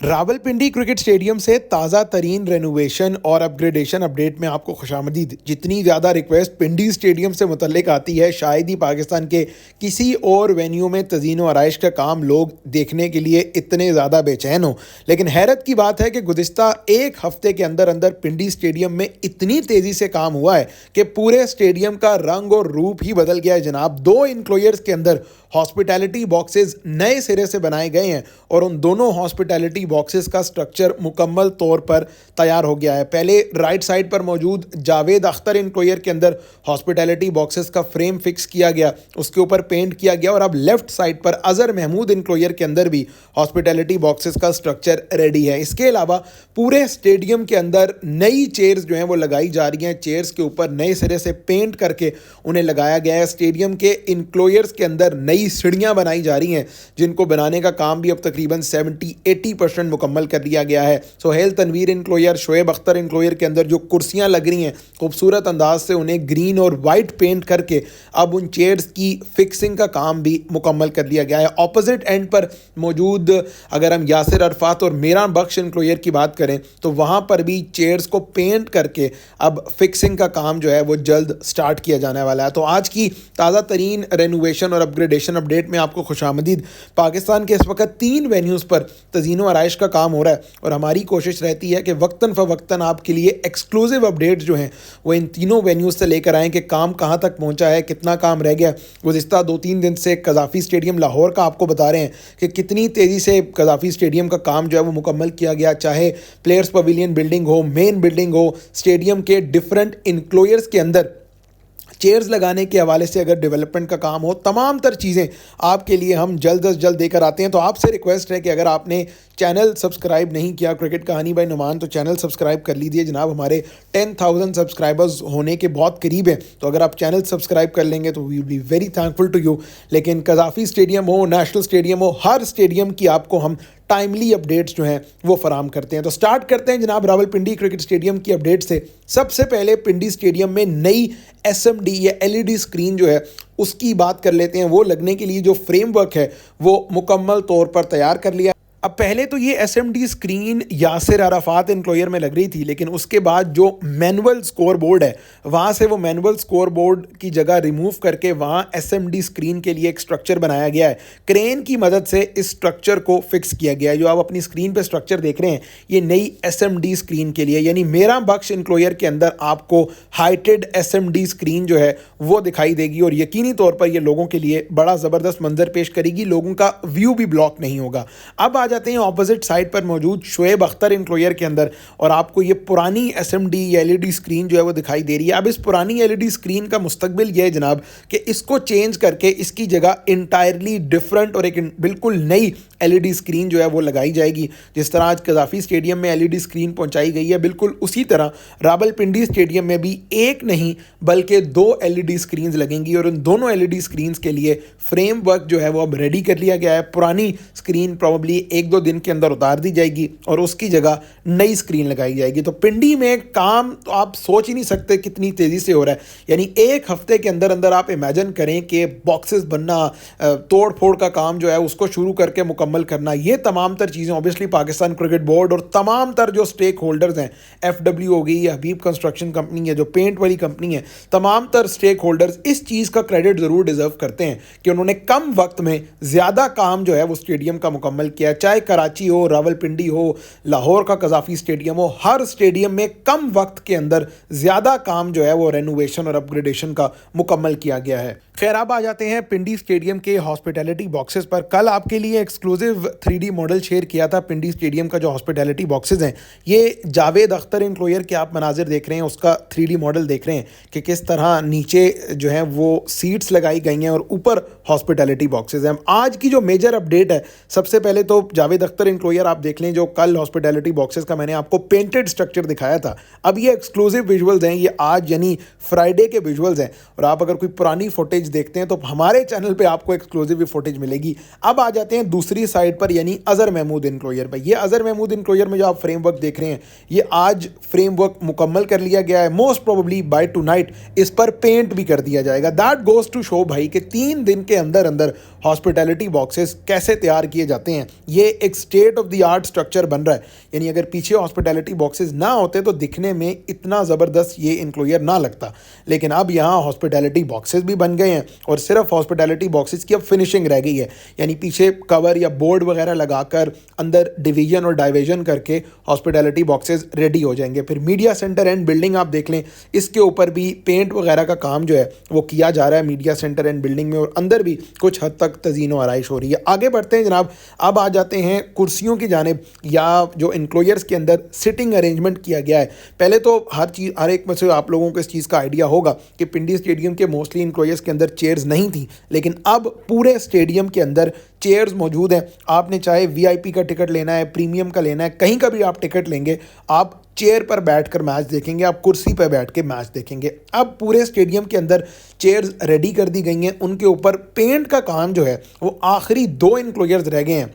Rawalpindi cricket stadium से ताज़ा तरीन रेनोवेशन और अपग्रेडेशन अपडेट में आपको खुशामदीद। जितनी ज़्यादा रिक्वेस्ट पिंडी स्टेडियम से मुतल्लिक आती है, शायद ही पाकिस्तान के किसी और वेन्यू में तज़ीन व आराइश का काम लोग देखने के लिए इतने ज़्यादा बेचैन हो। लेकिन हैरत की बात है कि गुज़िश्ता एक हफ़्ते के अंदर अंदर पिंडी स्टेडियम में इतनी तेज़ी से काम हुआ है कि पूरे स्टेडियम का रंग और रूप ही बदल गया है जनाब। 2 इनक्लोजर्स के अंदर हॉस्पिटैलिटी बॉक्सेस नए सिरे से बनाए गए हैं और उन दोनों हॉस्पिटैलिटी बॉक्सेस का स्ट्रक्चर मुकम्मल तौर पर तैयार हो गया है। पहले राइट साइड पर मौजूद जावेद अख्तर इनक्लोजर के अंदर हॉस्पिटैलिटी बॉक्सेस का फ्रेम फिक्स किया गया, उसके ऊपर पेंट किया गया और अब लेफ्ट साइड पर अजहर महमूद इनक्लोजर के अंदर भी हॉस्पिटैलिटी बॉक्सेस का स्ट्रक्चर रेडी है। इसके अलावा पूरे स्टेडियम के अंदर नई चेयर्स जो हैं वो लगाई जा रही हैं। चेयर्स के ऊपर नए सिरे से पेंट करके उन्हें लगाया गया है। स्टेडियम के इनक्लोजर्स के अंदर नई सीढ़ियां बनाई जा रही हैं, जिनको बनाने का काम भी अब तकरीबन 70-80% मुकम्मल कर लिया गया है। सोहेल तनवीर इनक्लोजर, शोएब अख्तर इनक्लोजर के अंदर जो कुर्सियां लग रही हैं, खूबसूरत अंदाज से उन्हें ग्रीन और वाइट पेंट करके अब उन चेयर्स की फिक्सिंग का काम भी मुकम्मल कर लिया गया है। ऑपोजिट एंड पर मौजूद अगर हम यासिर अरफात और मेरा बख्श इनक्लोजर की बात करें तो वहाँ पर भी चेयर्स को पेंट करके अब फिक्सिंग का काम जो है वो जल्द स्टार्ट किया जाने वाला है। तो आज की ताज़ा तरीन रेनोवेशन और अपग्रेडेशन अपडेट में आपको खुशामदीद। पाकिस्तान के इस वक्त 3 वेन्यूज़ पर तज़ीन व आराइश का काम हो रहा है और हमारी कोशिश रहती है कि वक्तन फ़वक्तन आपके लिए एक्सक्लूसिव अपडेट्स जो हैं वो इन तीनों वेन्यूज़ से लेकर आएँ कि काम कहाँ तक पहुँचा है, कितना काम रह गया। गुज़िश्ता 2-3 दिन से कज़ाफ़ी स्टेडियम लाहौर का आपको बता रहे हैं कि कितनी तेज़ी से कज़ाफ़ी स्टेडियम का काम जो है वो मुकम्मल किया गया, चाहे प्लेयर्स पवेलियन बिल्डिंग हो, मेन बिल्डिंग हो, स्टेडियम के डिफरेंट इनक्लोजर्स के अंदर चेयर्स लगाने के हवाले से अगर डेवलपमेंट का काम हो, तमाम तर चीज़ें आपके लिए हम जल्द अज जल्द देकर आते हैं। तो आपसे रिक्वेस्ट है कि अगर आपने चैनल सब्सक्राइब नहीं किया क्रिकेट कहानी बाय नुमान, तो चैनल सब्सक्राइब कर लीजिए जनाब। हमारे 10,000 सब्सक्राइबर्स होने के बहुत करीब हैं, तो अगर आप चैनल सब्सक्राइब कर लेंगे तो we will be very thankful to you. लेकिन कज़ाफ़ी स्टेडियम हो, नेशनल स्टेडियम हो, हर स्टेडियम की आपको हम टाइमली अपडेट्स जो हैं वो फराम करते हैं। तो स्टार्ट करते हैं जनाब रावलपिंडी क्रिकेट स्टेडियम की अपडेट से। सबसे पहले पिंडी स्टेडियम में नई SMD या LED स्क्रीन जो है उसकी बात कर लेते हैं। वो लगने के लिए जो फ्रेमवर्क है वो मुकम्मल तौर पर तैयार कर लिया। अब पहले तो ये SMD screen Yasser Arafat enclosure में लग रही थी, लेकिन उसके बाद जो मैनुअल स्कोर बोर्ड है वहाँ से वो मैनुअल स्कोर बोर्ड की जगह रिमूव करके वहाँ SMD स्क्रीन के लिए एक स्ट्रक्चर बनाया गया है। क्रेन की मदद से इस स्ट्रक्चर को फिक्स किया गया है। जो आप अपनी स्क्रीन पे स्ट्रक्चर देख रहे हैं ये नई SMD स्क्रीन के लिए, यानी मेरा बख्श इनक्लोजर के अंदर आपको हाइटेड SMD स्क्रीन जो है वो दिखाई देगी और यकीनी तौर पर ये लोगों के लिए बड़ा ज़बरदस्त मंजर पेश करेगी, लोगों का व्यू भी ब्लॉक नहीं होगा। अब आ जाते हैं ऑपोजिट साइड पर मौजूद शोएब अख्तर इनक्लोजर के अंदर और आपको ये पुरानी SMD LED स्क्रीन जो है वो दिखाई दे रही है। अब इस पुरानी LED स्क्रीन का मुस्तकबिल ये है जनाब कि इसको चेंज करके इसकी जगह इंटायरली डिफरेंट और एक बिल्कुल नई LED स्क्रीन जो है वो लगाई जाएगी। जिस तरह आज कज़ाफ़ी स्टेडियम में LED स्क्रीन पहुंचाई गई है, बिल्कुल उसी तरह रावलपिंडी स्टेडियम में भी एक नहीं बल्कि 2 LED स्क्रीन्स लगेंगी और उन दोनों LED स्क्रीन्स के लिए फ्रेमवर्क जो है वो अब रेडी कर लिया गया है। पुरानी स्क्रीन प्रॉब्ली 1-2 दिन के अंदर उतार दी जाएगी और उसकी जगह नई स्क्रीन लगाई जाएगी। तो पिंडी में काम तो आप सोच ही नहीं सकते कितनी तेज़ी से हो रहा है। यानी एक हफ्ते के अंदर अंदर आप इमेजिन करें कि बॉक्सेस बनना, तोड़ फोड़ का काम जो है उसको शुरू करके मुकम्मल करना, ये तमाम तर चीज़ें ऑब्वियसली पाकिस्तान क्रिकेट बोर्ड और तमाम तर जो स्टेक होल्डर्स हैं, FW हो गई या हबीब कंस्ट्रक्शन कंपनी है जो पेंट वाली कंपनी है, तमाम तर स्टेक होल्डर्स इस चीज़ का क्रेडिट ज़रूर डिज़र्व करते हैं कि उन्होंने कम वक्त में ज़्यादा काम जो है वो स्टेडियम का मुकम्मल किया। चाहे कराची हो, रावलपिंडी हो, लाहौर का कज़ाफ़ी स्टेडियम हो, हर स्टेडियम में कम वक्त के अंदर ज़्यादा काम जो है वो रेनोवेशन और अपग्रेडेशन का मुकम्मल किया गया है। खैर, अब आ जाते हैं पिंडी स्टेडियम के हॉस्पिटैलिटी बॉक्सेस पर। कल आपके लिए एक्सक्लूसिव 3D मॉडल शेयर किया था पिंडी स्टेडियम का। जो हॉस्पिटैलिटी बॉक्सेस हैं ये जावेद अख्तर इनक्लोजर के आप मनाजिर देख रहे हैं, उसका 3D मॉडल देख रहे हैं कि किस तरह नीचे जो है वो सीट्स लगाई गई हैं और ऊपर हॉस्पिटैलिटी बॉक्सेस हैं। आज की जो मेजर अपडेट है, सबसे पहले तो जावेद अख्तर इनक्लोजर आप देख लें, जो कल हॉस्पिटैलिटी बॉक्सेस का मैंने आपको पेंटेड स्ट्रक्चर दिखाया था। अब ये एक्सक्लूसिव विजुअल्स हैं, ये आज यानी फ्राइडे के विजुअल्स हैं और आप अगर कोई पुरानी फुटेज देखते हैं तो हमारे चैनल पे आपको एक्सक्लूसिव फुटेज मिलेगी। अब आ जाते हैं दूसरी साइड पर, यानी अजहर महमूद इनक्लोजर पर। ये अजहर महमूद इनक्लोजर में जो आप फ्रेमवर्क देख रहे हैं ये आज फ्रेमवर्क मुकम्मल कर लिया गया है। Most probably by two night इस पर पेंट भी कर दिया जाएगा। दैट गोज टू शो भाई कि 3 दिन के अंदर अंदर हॉस्पिटैलिटी बॉक्सेस कैसे तैयार किए जाते हैं। ये ये एक state of the art structure बन रहा है, यानी अगर पीछे हॉस्पिटैलिटी बॉक्सेस ना होते तो दिखने में इतना ज़बरदस्त ये इंक्लोजर ना लगता, लेकिन अब यहाँ हॉस्पिटैलिटी बॉक्सेस भी बन गए हैं और सिर्फ हॉस्पिटैलिटी बॉक्सेस की अब फिनिशिंग रह गई है, यानी पीछे कवर या बोर्ड वगैरह लगाकर अंदर डिवीजन और डाइविजन करके हॉस्पिटैलिटी बॉक्सेस रेडी हो जाएंगे। फिर मीडिया सेंटर एंड बिल्डिंग आप देख लें, इसके ऊपर भी पेंट वगैरह का काम जो है वो किया जा रहा है मीडिया सेंटर एंड बिल्डिंग में, और अंदर भी कुछ हद तक तज़ीन व आराइश हो रही है। आगे बढ़ते हैं जनाब, अब आ जाते हैं कुर्सियों की जानिब या जो इंक्लोजर्स के अंदर सिटिंग अरेंजमेंट किया गया है। पहले तो हर एक में से आप लोगों को इस चीज़ का आइडिया होगा कि पिंडी स्टेडियम के मोस्टली इंक्लोजर्स के अंदर चेयर्स नहीं थी, लेकिन अब पूरे स्टेडियम के अंदर चेयर्स मौजूद हैं। आपने चाहे वीआईपी का टिकट लेना है, प्रीमियम का लेना है, कहीं का भी आप टिकट लेंगे, आप चेयर पर बैठकर मैच देखेंगे, आप कुर्सी पर बैठ के मैच देखेंगे। अब पूरे स्टेडियम के अंदर चेयर्स रेडी कर दी गई हैं, उनके ऊपर पेंट का काम जो है वो आखिरी 2 इंक्लोजर्स रह गए हैं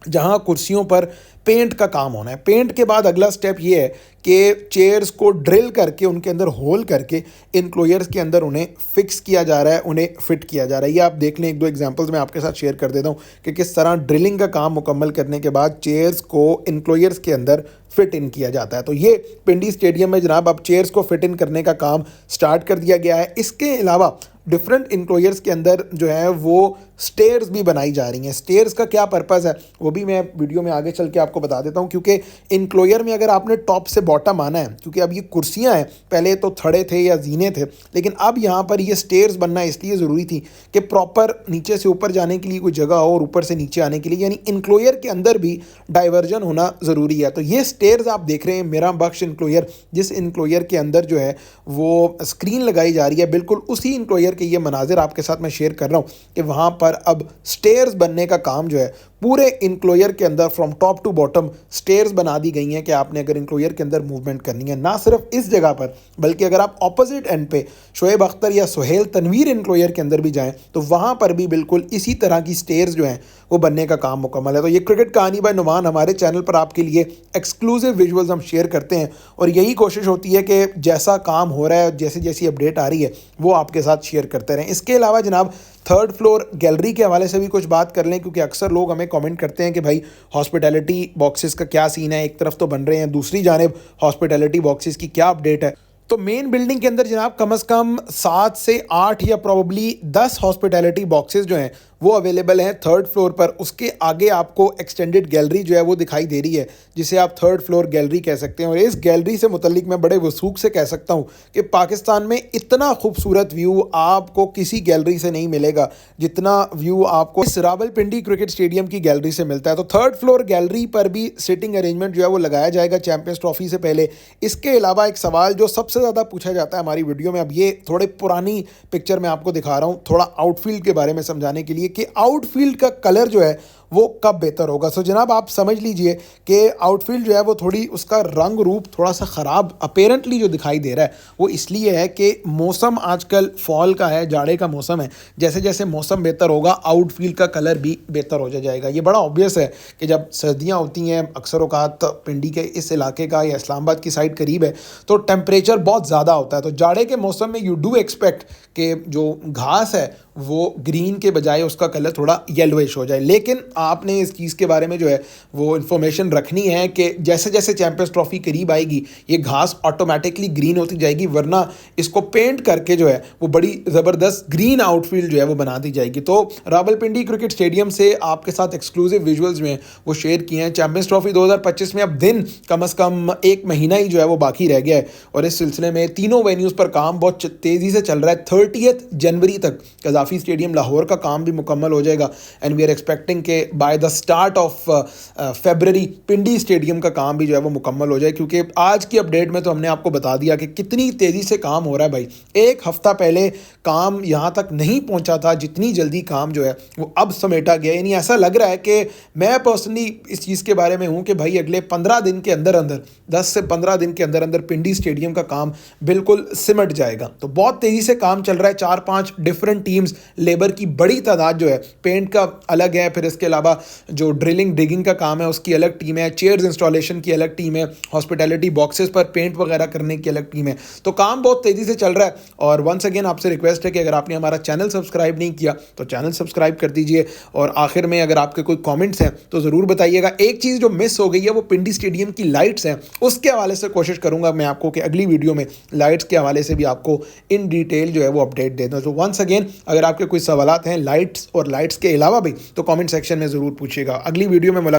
जहां कुर्सियों पर पेंट का काम होना है। पेंट के बाद अगला स्टेप ये है कि चेयर्स को ड्रिल करके उनके अंदर होल करके इंक्लोजर्स के अंदर उन्हें फिक्स किया जा रहा है, उन्हें फिट किया जा रहा है। ये आप देख लें, 1-2 एग्जांपल्स मैं आपके साथ शेयर कर देता हूँ कि किस तरह ड्रिलिंग का काम मुकम्मल करने के बाद चेयर्स को इंक्लोजर्स के अंदर फिट इन किया जाता है। तो ये पिंडी स्टेडियम में जनाब अब चेयर्स को फिट इन करने का काम स्टार्ट कर दिया गया है। इसके अलावा डिफरेंट इंक्लोजर्स के अंदर जो है वो स्टेयर्स भी बनाई जा रही हैं। स्टेयर्स का क्या पर्पज़ है वो भी मैं वीडियो में आगे चल के आपको बता देता हूँ, क्योंकि इंक्लोजर में अगर आपने टॉप से बॉटम आना है, क्योंकि अब ये कुर्सियाँ हैं, पहले तो थड़े थे या जीने थे, लेकिन अब यहाँ पर ये स्टेयर्स बनना इसलिए ज़रूरी थी कि प्रॉपर नीचे से ऊपर जाने के लिए कोई जगह हो और ऊपर से नीचे आने के लिए, यानी इंक्लोजर के अंदर भी डाइवर्जन होना ज़रूरी है। तो ये स्टेयर्स आप देख रहे हैं, मेरा बख्श इंक्लोजर, जिस इंक्लोजर के अंदर जो है वो स्क्रीन लगाई जा रही है, बिल्कुल उसी इंक्लोजर के ये मनाजिर आपके साथ मैं शेयर कर रहा हूँ कि वहाँ पर अब स्टेयर्स बनने का काम जो है पूरे इंक्लोजर के अंदर from top to bottom stairs बना दी गई हैं कि आपने अगर इंक्लोजर के अंदर मूवमेंट करनी है, ना सिर्फ इस जगह पर बल्कि अगर आप ऑपोजिट एंड पे शोएब अख्तर या सुहेल तनवीर इंक्लोजर के अंदर भी जाएं तो वहाँ पर भी बिल्कुल इसी तरह की स्टेयर्स जो हैं वो बनने का काम मुकम्मल है। तो ये क्रिकेट कहानी बाय नुमान हमारे चैनल पर आपके लिए एक्सक्लूसिव विजुअल्स हम शेयर करते हैं और यही कोशिश होती है कि जैसा काम हो रहा है, जैसे जैसी अपडेट आ रही है वो आपके साथ शेयर करते रहें। इसके अलावा जनाब 3rd फ्लोर गैलरी के हवाले से भी कुछ बात कर लें, क्योंकि अक्सर लोग हमें कमेंट करते हैं कि भाई हॉस्पिटैलिटी बॉक्सेस का क्या सीन है, एक तरफ तो बन रहे हैं, दूसरी जानिब हॉस्पिटैलिटी बॉक्सेस की क्या अपडेट है। तो मेन बिल्डिंग के अंदर जनाब कम से कम 7 से 8 या प्रॉब्ली 10 हॉस्पिटैलिटी बॉक्सेस जो हैं वो अवेलेबल हैं 3rd फ्लोर पर। उसके आगे आपको एक्सटेंडेड गैलरी जो है वो दिखाई दे रही है, जिसे आप 3rd फ्लोर गैलरी कह सकते हैं। और इस गैलरी से मुतल्लिक मैं बड़े वसूख से कह सकता हूँ कि पाकिस्तान में इतना खूबसूरत व्यू आपको किसी गैलरी से नहीं मिलेगा जितना व्यू आपको इस रावलपिंडी क्रिकेट स्टेडियम की गैलरी से मिलता है। तो 3rd फ्लोर गैलरी पर भी सिटिंग अरेंजमेंट जो है वो लगाया जाएगा चैंपियंस ट्रॉफी से पहले। इसके अलावा एक सवाल जो सबसे ज़्यादा पूछा जाता है हमारी वीडियो में, अब ये थोड़े पुरानी पिक्चर मैं आपको दिखा रहा हूँ थोड़ा आउटफील्ड के बारे में समझाने के लिए कि आउटफील्ड का कलर जो है वो कब बेहतर होगा। सो जनाब आप समझ लीजिए कि आउटफील्ड जो है वो थोड़ी उसका रंग रूप थोड़ा सा ख़राब अपेरेंटली जो दिखाई दे रहा है वो इसलिए है कि मौसम आजकल फॉल का है, जाड़े का मौसम है। जैसे जैसे मौसम बेहतर होगा आउटफील्ड का कलर भी बेहतर हो जाएगा। ये बड़ा ऑब्वियस है कि जब सर्दियाँ होती हैं, अक्सर औकात पिंडी के इस इलाके का या इस्लामाबाद की साइड करीब है तो टेम्परेचर बहुत ज़्यादा होता है। तो जाड़े के मौसम में यू डू एक्सपेक्ट कि जो घास है वो ग्रीन के बजाय उसका कलर थोड़ा येलोइश हो जाए। लेकिन आपने इस चीज़ के बारे में जो है वो इन्फॉर्मेशन रखनी है कि जैसे जैसे चैंपियंस ट्रॉफी करीब आएगी ये घास ऑटोमेटिकली ग्रीन होती जाएगी, वरना इसको पेंट करके जो है वो बड़ी ज़बरदस्त ग्रीन आउटफील्ड जो है वो बना दी जाएगी। तो रावलपिंडी क्रिकेट स्टेडियम से आपके साथ एक्सक्लूसिव विजुअल्स में वो शेयर किए हैं। चैंपियंस ट्रॉफी 2025 में अब दिन कम से कम 1 महीना ही जो है वो बाकी रह गया है और इस सिलसिले में तीनों वेन्यूज़ पर काम बहुत तेज़ी से चल रहा है। 30 जनवरी तक कज़ाफ़ी स्टेडियम लाहौर का काम भी मुकम्मल हो जाएगा एंड वी आर एक्सपेक्टिंग के by the start of February Pindi stadium का काम भी जो है वो मुकम्मल हो जाए, क्योंकि आज की अपडेट में तो हमने आपको बता दिया कि कितनी तेज़ी से काम हो रहा है। भाई 1 हफ़्ता पहले काम यहाँ तक नहीं पहुँचा था, जितनी जल्दी काम जो है वो अब समेटा गया। यानी ऐसा लग रहा है कि मैं पर्सनली इस चीज़ के बारे में हूँ कि भाई अगले 15 दिन के अंदर अंदर 10 से 15 दिन के अंदर अंदर पिंडी स्टेडियम का काम बिल्कुल सिमट जाएगा। तो बहुत तेज़ी से काम चल रहा है। 4-5 डिफरेंट टीम्स, लेबर की बड़ी तादाद जो है, पेंट का अलग है, फिर इसके अलावा अलावा जो ड्रिलिंग डिगिंग का काम है उसकी अलग टीम है, चेयर्स इंस्टॉलेशन की अलग टीम है, हॉस्पिटैलिटी बॉक्सेस पर पेंट वगैरह करने की अलग टीम है। तो काम बहुत तेज़ी से चल रहा है। और वंस अगेन आपसे रिक्वेस्ट है कि अगर आपने हमारा चैनल सब्सक्राइब नहीं किया तो चैनल सब्सक्राइब कर दीजिए। और आखिर में अगर आपके कोई कमेंट्स हैं तो ज़रूर बताइएगा। एक चीज़ जो मिस हो गई है वो पिंडी स्टेडियम की लाइट्स हैं, उसके हवाले से कोशिश करूंगा मैं आपको कि अगली वीडियो में लाइट्स के हवाले से भी आपको इन डिटेल जो है वो अपडेट दे दूँ। तो वंस अगेन अगर आपके कोई सवालात हैं लाइट्स और लाइट्स के अलावा भी तो कमेंट सेक्शन में ज़रूर पूछिएगा। अगली वीडियो में